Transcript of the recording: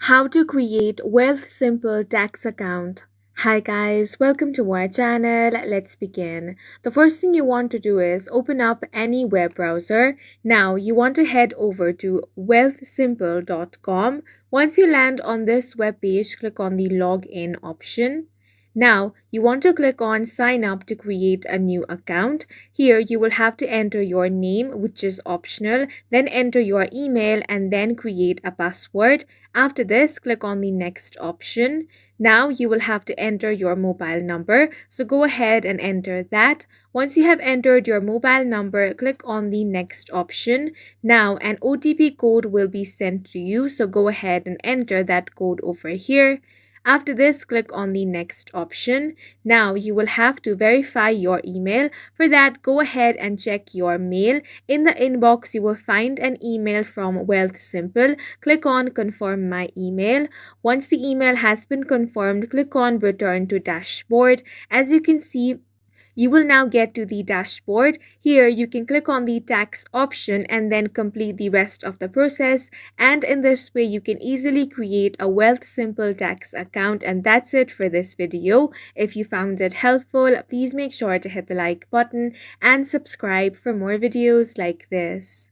How to create Wealthsimple tax account. Hi guys, welcome to our channel. Let's begin. The first thing you want to do is open up any web browser. Now you want to head over to wealthsimple.com. Once you land on this web page, click on the login option. Now, you want to click on sign up to create a new account. Here, you will have to enter your name, which is optional, then enter your email and then create a password. After this, click on the next option. Now, you will have to enter your mobile number. So go ahead and enter that. Once you have entered your mobile number, click on the next option. Now, an OTP code will be sent to you. So go ahead and enter that code over here. After this, click on the next option. Now you will have to verify your email. For that, go ahead and check your mail. In the inbox, you will find an email from Wealthsimple. Click on confirm my email. Once the email has been confirmed, click on return to dashboard. As you can see, you will now get to the dashboard. Here you can click on the tax option and then complete the rest of the process. And in this way you can easily create a Wealthsimple tax account. And that's it for this video. If you found it helpful, please make sure to hit the like button and subscribe for more videos like this.